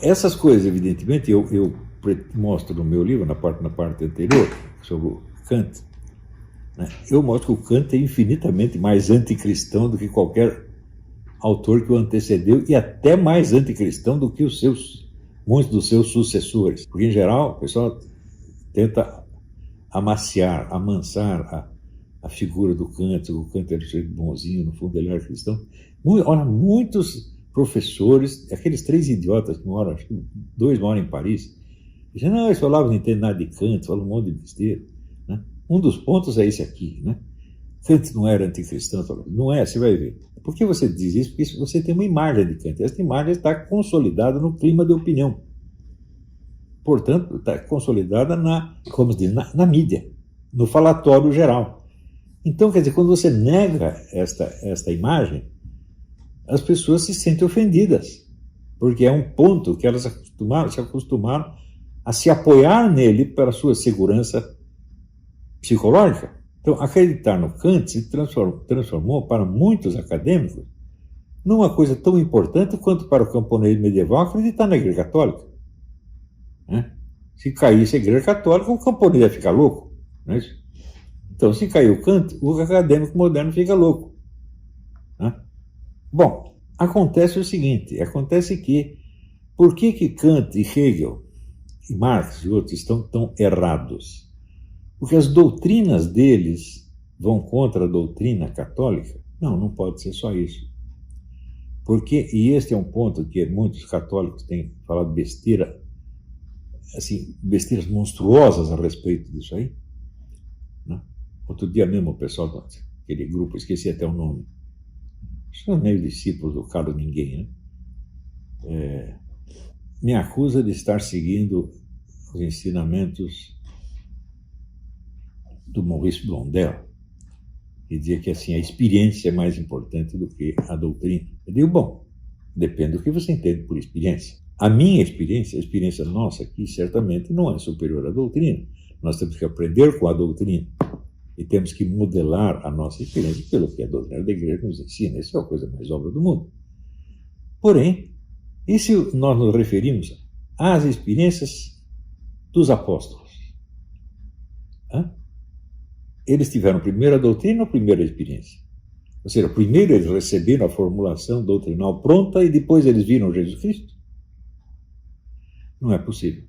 Essas coisas, evidentemente, eu mostro no meu livro, na parte anterior, sobre o Kant, né? Eu mostro que o Kant é infinitamente mais anticristão do que qualquer autor que o antecedeu e até mais anticristão do que muitos dos seus sucessores. Porque, em geral, o pessoal tenta amansar a figura do Kant. O Kant era um sujeito bonzinho, no fundo ele era cristão. Olha, muitos professores, aqueles 3 idiotas que moram, acho que 2 moram em Paris, dizem, não, eles falavam, não entendem nada de Kant, falam um monte de besteira, né? Um dos pontos é esse aqui, né? Kant não era anticristão, não é, você vai ver. Por que você diz isso? Porque você tem uma imagem de Kant. Essa imagem está consolidada no clima de opinião. Portanto, está consolidada na mídia, no falatório geral. Então, quer dizer, quando você nega esta imagem, as pessoas se sentem ofendidas, porque é um ponto que elas se acostumaram a se apoiar nele para a sua segurança psicológica. Então, acreditar no Kant se transformou para muitos acadêmicos numa coisa tão importante quanto para o camponês medieval acreditar na Igreja Católica. Né? Se caísse a Igreja Católica, o camponês ia ficar louco. Não é isso? Então, se caiu o Kant, o acadêmico moderno fica louco. Né? Bom, acontece o seguinte, acontece que por que Kant e Hegel e Marx e outros estão tão errados? Porque as doutrinas deles vão contra a doutrina católica? Não pode ser só isso. Porque, e este é um ponto que muitos católicos têm falado besteira, assim, besteiras monstruosas a respeito disso aí. Né? Outro dia mesmo o pessoal, aquele grupo, esqueci até o nome, são meio discípulos do Carlos Ninguém, né? Me acusa de estar seguindo os ensinamentos do Maurice Blondel, que dizia que assim, a experiência é mais importante do que a doutrina. Eu digo, bom, depende do que você entende por experiência. A minha experiência, a experiência nossa aqui, certamente não é superior à doutrina. Nós temos que aprender com a doutrina e temos que modelar a nossa experiência pelo que a doutrina da Igreja nos ensina. Isso é a coisa mais óbvia do mundo. Porém, e se nós nos referimos às experiências dos apóstolos? Eles tiveram primeiro a doutrina ou primeiro a experiência? Ou seja, primeiro eles receberam a formulação doutrinal pronta e depois eles viram Jesus Cristo? Não é possível.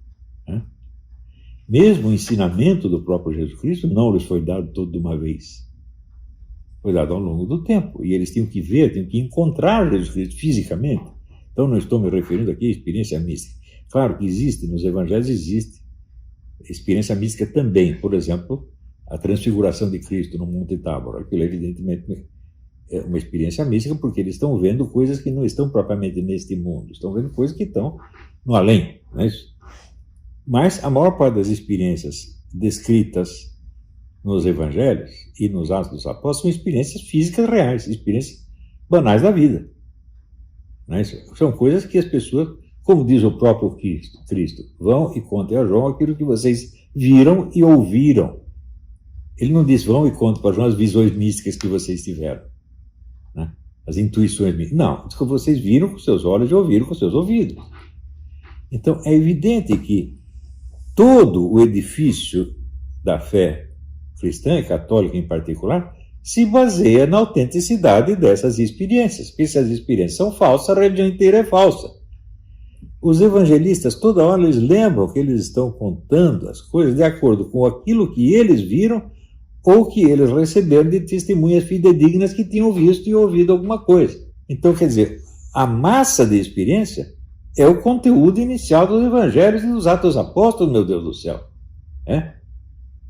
Mesmo o ensinamento do próprio Jesus Cristo não lhes foi dado todo de uma vez. Foi dado ao longo do tempo. E eles tinham que ver, tinham que encontrar Jesus Cristo fisicamente. Então não estou me referindo aqui à experiência mística. Claro que existe, nos evangelhos existe experiência mística também. Por exemplo, a transfiguração de Cristo no Monte Tábor. Aquilo, evidentemente, é uma experiência mística, porque eles estão vendo coisas que não estão propriamente neste mundo, estão vendo coisas que estão no além. Não é isso? Mas a maior parte das experiências descritas nos evangelhos e nos Atos dos Apóstolos são experiências físicas reais, experiências banais da vida. Não é isso? São coisas que as pessoas, como diz o próprio Cristo, vão e contem a João aquilo que vocês viram e ouviram. Ele não diz, vão e contem para João as visões místicas que vocês tiveram, né? As intuições místicas. Não, diz que vocês viram com seus olhos e ouviram com seus ouvidos. Então, é evidente que todo o edifício da fé cristã e católica em particular se baseia na autenticidade dessas experiências. Porque se as experiências são falsas, a religião inteira é falsa. Os evangelistas, toda hora, eles lembram que eles estão contando as coisas de acordo com aquilo que eles viram ou que eles receberam de testemunhas fidedignas que tinham visto e ouvido alguma coisa. Então, quer dizer, a massa de experiência é o conteúdo inicial dos evangelhos e dos Atos dos Apóstolos, meu Deus do céu.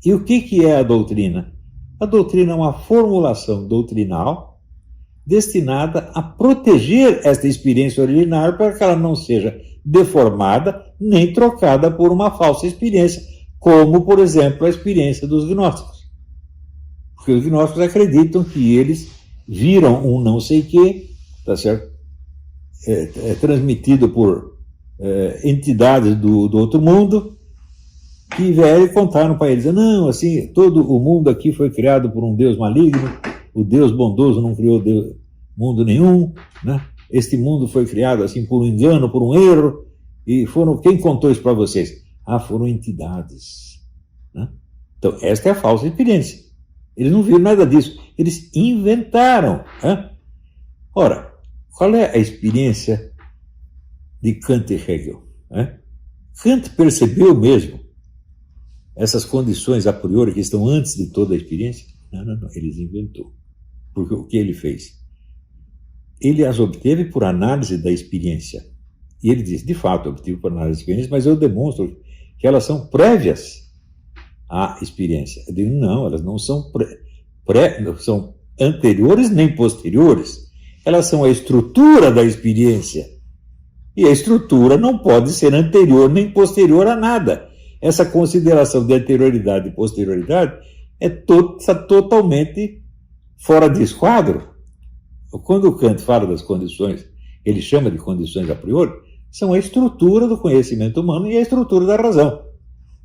E o que é a doutrina? A doutrina é uma formulação doutrinal destinada a proteger esta experiência originária para que ela não seja deformada nem trocada por uma falsa experiência, como, por exemplo, a experiência dos gnósticos. Porque os gnósticos acreditam que eles viram um não sei quê, tá certo? Transmitido por entidades do outro mundo, que vieram e contaram para eles, não, assim, todo o mundo aqui foi criado por um Deus maligno, o Deus bondoso não criou mundo nenhum, né? Este mundo foi criado assim por um engano, por um erro, E quem contou isso para vocês? Foram entidades. Né? Então, esta é a falsa experiência. Eles não viram nada disso. Eles inventaram. Né? Ora, qual é a experiência de Kant e Hegel? Né? Kant percebeu mesmo essas condições a priori que estão antes de toda a experiência? Não. Eles inventou. Porque o que ele fez? Ele as obteve por análise da experiência. E ele diz, de fato, eu obtive por análise da experiência, mas eu demonstro que elas são prévias à experiência. Eu digo, não, elas não são são anteriores nem posteriores. Elas são a estrutura da experiência. E a estrutura não pode ser anterior nem posterior a nada. Essa consideração de anterioridade e posterioridade está totalmente fora de esquadro. Quando o Kant fala das condições, ele chama de condições a priori, são a estrutura do conhecimento humano e a estrutura da razão.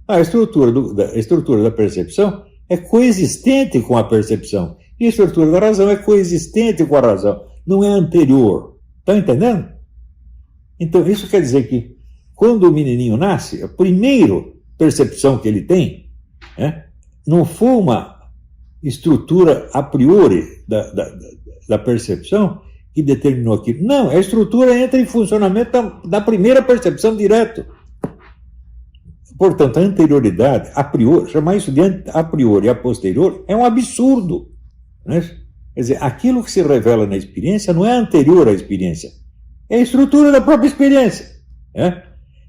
A estrutura da percepção é coexistente com a percepção. E a estrutura da razão é coexistente com a razão. Não é anterior. Estão entendendo? Então, isso quer dizer que, quando o menininho nasce, a primeira percepção que ele tem não foi uma estrutura a priori da percepção que determinou aquilo. Não, a estrutura entra em funcionamento da primeira percepção direto. Portanto, a anterioridade, a priori, chamar isso de a priori e a posterior é um absurdo. Né? Quer dizer, aquilo que se revela na experiência não é anterior à experiência, é a estrutura da própria experiência.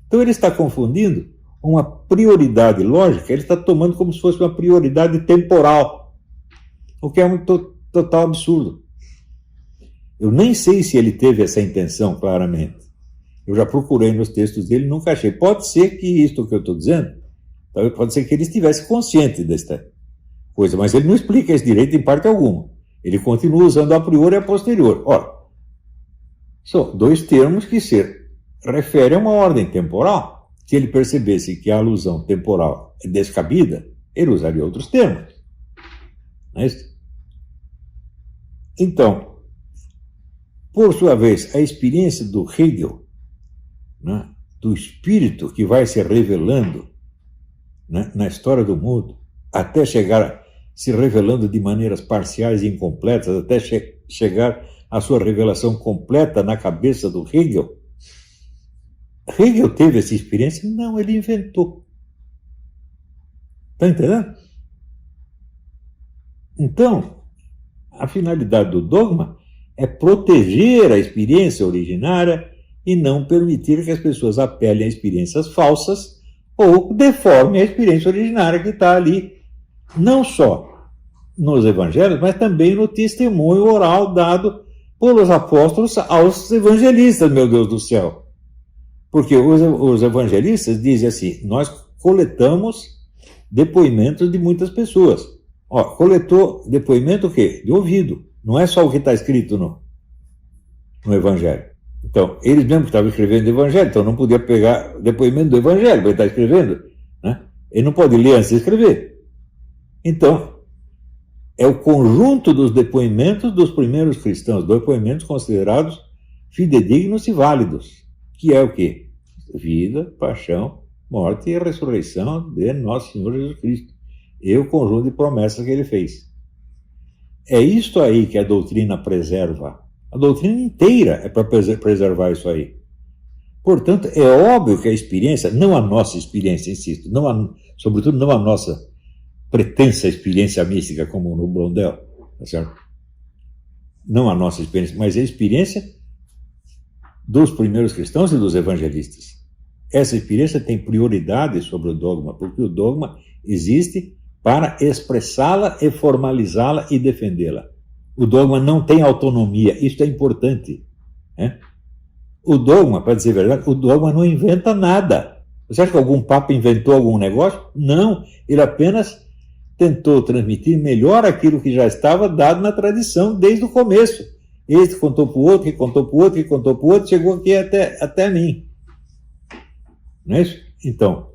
Então ele está confundindo uma prioridade lógica, ele está tomando como se fosse uma prioridade temporal, o que é um total absurdo. Eu nem sei se ele teve essa intenção claramente. Eu já procurei nos textos dele, nunca achei. Pode ser que isto que eu estou dizendo, pode ser que ele estivesse consciente desta coisa, mas ele não explica isso direito em parte alguma. Ele continua usando a priori e a posterior. Ora, são dois termos que se referem a uma ordem temporal. Se ele percebesse que a alusão temporal é descabida, ele usaria outros termos. Não é isso? Então, por sua vez, a experiência do Hegel, né, do espírito que vai se revelando, né, na história do mundo, até chegar se revelando de maneiras parciais e incompletas, até chegar à sua revelação completa na cabeça do Hegel. Hegel teve essa experiência? Não, ele inventou. Está entendendo? Então, a finalidade do dogma é proteger a experiência originária e não permitir que as pessoas apelem a experiências falsas ou deformem a experiência originária que está ali, não só nos evangelhos, mas também no testemunho oral dado pelos apóstolos aos evangelistas, meu Deus do céu. Porque os evangelistas dizem assim, nós coletamos depoimentos de muitas pessoas. Coletou depoimento o quê? De ouvido. Não é só o que está escrito no evangelho. Então, eles mesmos que estavam escrevendo o evangelho, então não podia pegar depoimento do evangelho, ele está escrevendo, né? Ele não pode ler antes de escrever. Então, é o conjunto dos depoimentos dos primeiros cristãos, depoimentos considerados fidedignos e válidos, que é o quê? Vida, paixão, morte e ressurreição de nosso Senhor Jesus Cristo. E o conjunto de promessas que ele fez. É isto aí que a doutrina preserva. A doutrina inteira é para preservar isso aí. Portanto, é óbvio que a experiência, não a nossa experiência, insisto, sobretudo não a nossa pretensa experiência mística, como no Blondel, tá certo? Não a nossa experiência, mas a experiência dos primeiros cristãos e dos evangelistas. Essa experiência tem prioridade sobre o dogma, porque o dogma existe para expressá-la e formalizá-la e defendê-la. O dogma não tem autonomia, isso é importante. Né? O dogma, para dizer a verdade, o dogma não inventa nada. Você acha que algum papa inventou algum negócio? Não, ele apenas tentou transmitir melhor aquilo que já estava dado na tradição desde o começo. Este contou para o outro, que contou para o outro, que contou para o outro, chegou aqui até mim. Não é isso? Então,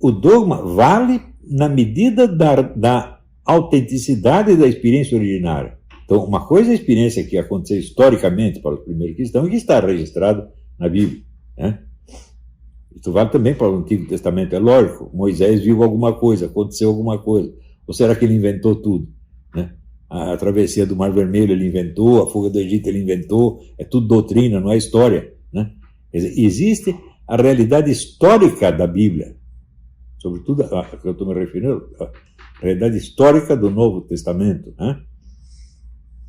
o dogma vale na medida da autenticidade da experiência originária. Então, uma coisa é a experiência que aconteceu historicamente para os primeiros cristãos e que está registrado na Bíblia. Né? Isso vale também para o Antigo Testamento, é lógico. Moisés viu alguma coisa, aconteceu alguma coisa. Ou será que ele inventou tudo? Né? A travessia do Mar Vermelho ele inventou, a fuga do Egito ele inventou, é tudo doutrina, não é história. Né? Quer dizer, existe a realidade histórica da Bíblia, sobretudo a que eu estou me referindo, a realidade histórica do Novo Testamento. Né?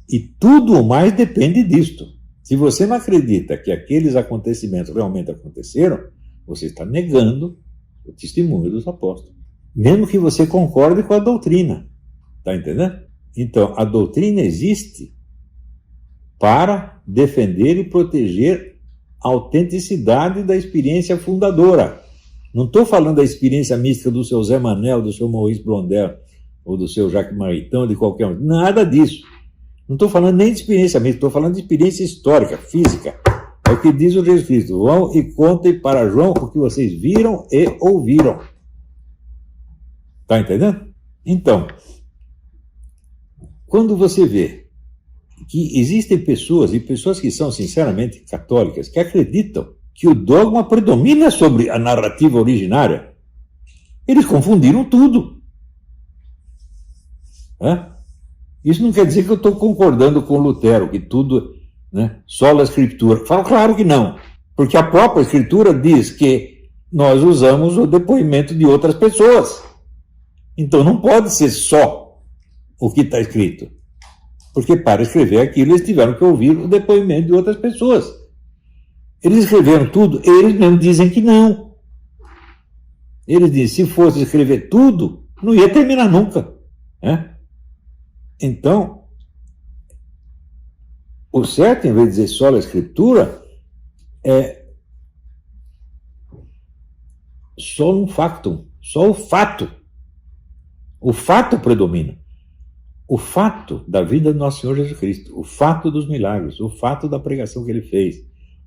E tudo mais depende disto. Se você não acredita que aqueles acontecimentos realmente aconteceram, você está negando o testemunho dos apóstolos. Mesmo que você concorde com a doutrina. Está entendendo? Então, a doutrina existe para defender e proteger a autenticidade da experiência fundadora. Não estou falando da experiência mística do seu Zé Manel, do seu Maurice Blondel, ou do seu Jacques Maritain, de qualquer um. Nada disso. Não estou falando nem de experiência mística, estou falando de experiência histórica, física. É o que diz o Jesus Cristo. Vão e contem para João o que vocês viram e ouviram. Está entendendo? Então, quando você vê que existem pessoas, e pessoas que são sinceramente católicas, que acreditam que o dogma predomina sobre a narrativa originária, eles confundiram tudo. Isso não quer dizer que eu estou concordando com Lutero, que tudo, né, sola a Escritura. Falo, claro que não, porque a própria Escritura diz que nós usamos o depoimento de outras pessoas. Então não pode ser só o que está escrito, porque para escrever aquilo eles tiveram que ouvir o depoimento de outras pessoas. Eles escreveram tudo, eles mesmos dizem que não. Eles dizem, se fosse escrever tudo, não ia terminar nunca. Né? Então, o certo, em vez de dizer só a Escritura, é só um factum, só o fato. O fato predomina. O fato da vida do nosso Senhor Jesus Cristo, o fato dos milagres, o fato da pregação que ele fez,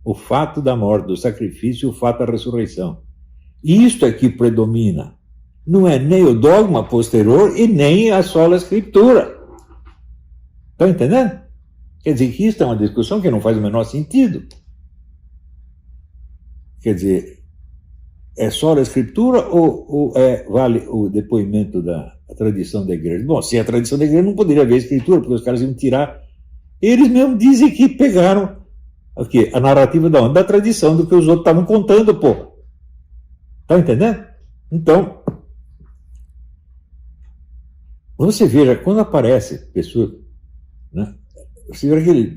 o fato da morte, do sacrifício e o fato da ressurreição. Isto é que predomina. Não é nem o dogma posterior e nem a sola Escritura. Estão entendendo? Quer dizer que isso é uma discussão que não faz o menor sentido. Quer dizer, é só a Escritura ou vale o depoimento da tradição da igreja? Bom, se a tradição da igreja não poderia haver Escritura, porque os caras iam tirar. Eles mesmos dizem que pegaram a narrativa da onde? Da tradição, do que os outros estavam contando, pô. Tá entendendo? Então, você veja, quando aparece pessoa, né? Você vê aquele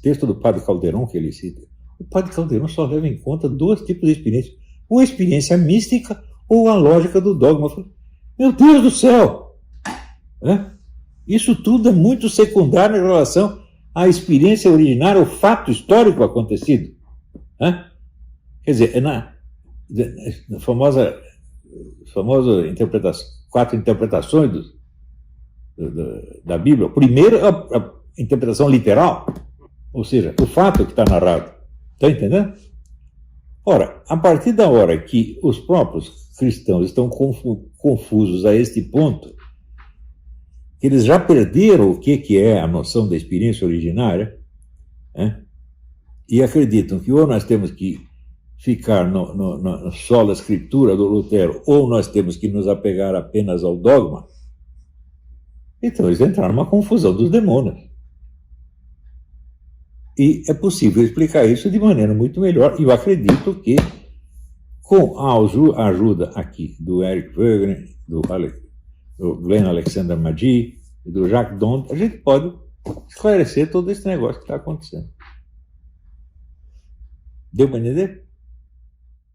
texto do Padre Calderon que ele cita. O Padre Calderon só leva em conta dois tipos de experiência. Ou a experiência mística ou a lógica do dogma. Meu Deus do céu! Isso tudo é muito secundário em relação à experiência originária, ao fato histórico acontecido. Quer dizer, na famosa interpretação, 4 interpretações da Bíblia. Primeiro, a interpretação literal, ou seja, o fato que está narrado. Está entendendo? Ora, a partir da hora que os próprios cristãos estão confusos a este ponto, que eles já perderam o que é a noção da experiência originária, e acreditam que ou nós temos que ficar na sola Escritura do Lutero, ou nós temos que nos apegar apenas ao dogma, então eles entraram numa confusão dos demônios. E é possível explicar isso de maneira muito melhor, e eu acredito que, com a ajuda aqui do Eric Wegener, do Glenn Alexander Magee e do Jacques Dond, a gente pode esclarecer todo esse negócio que está acontecendo. Deu para entender?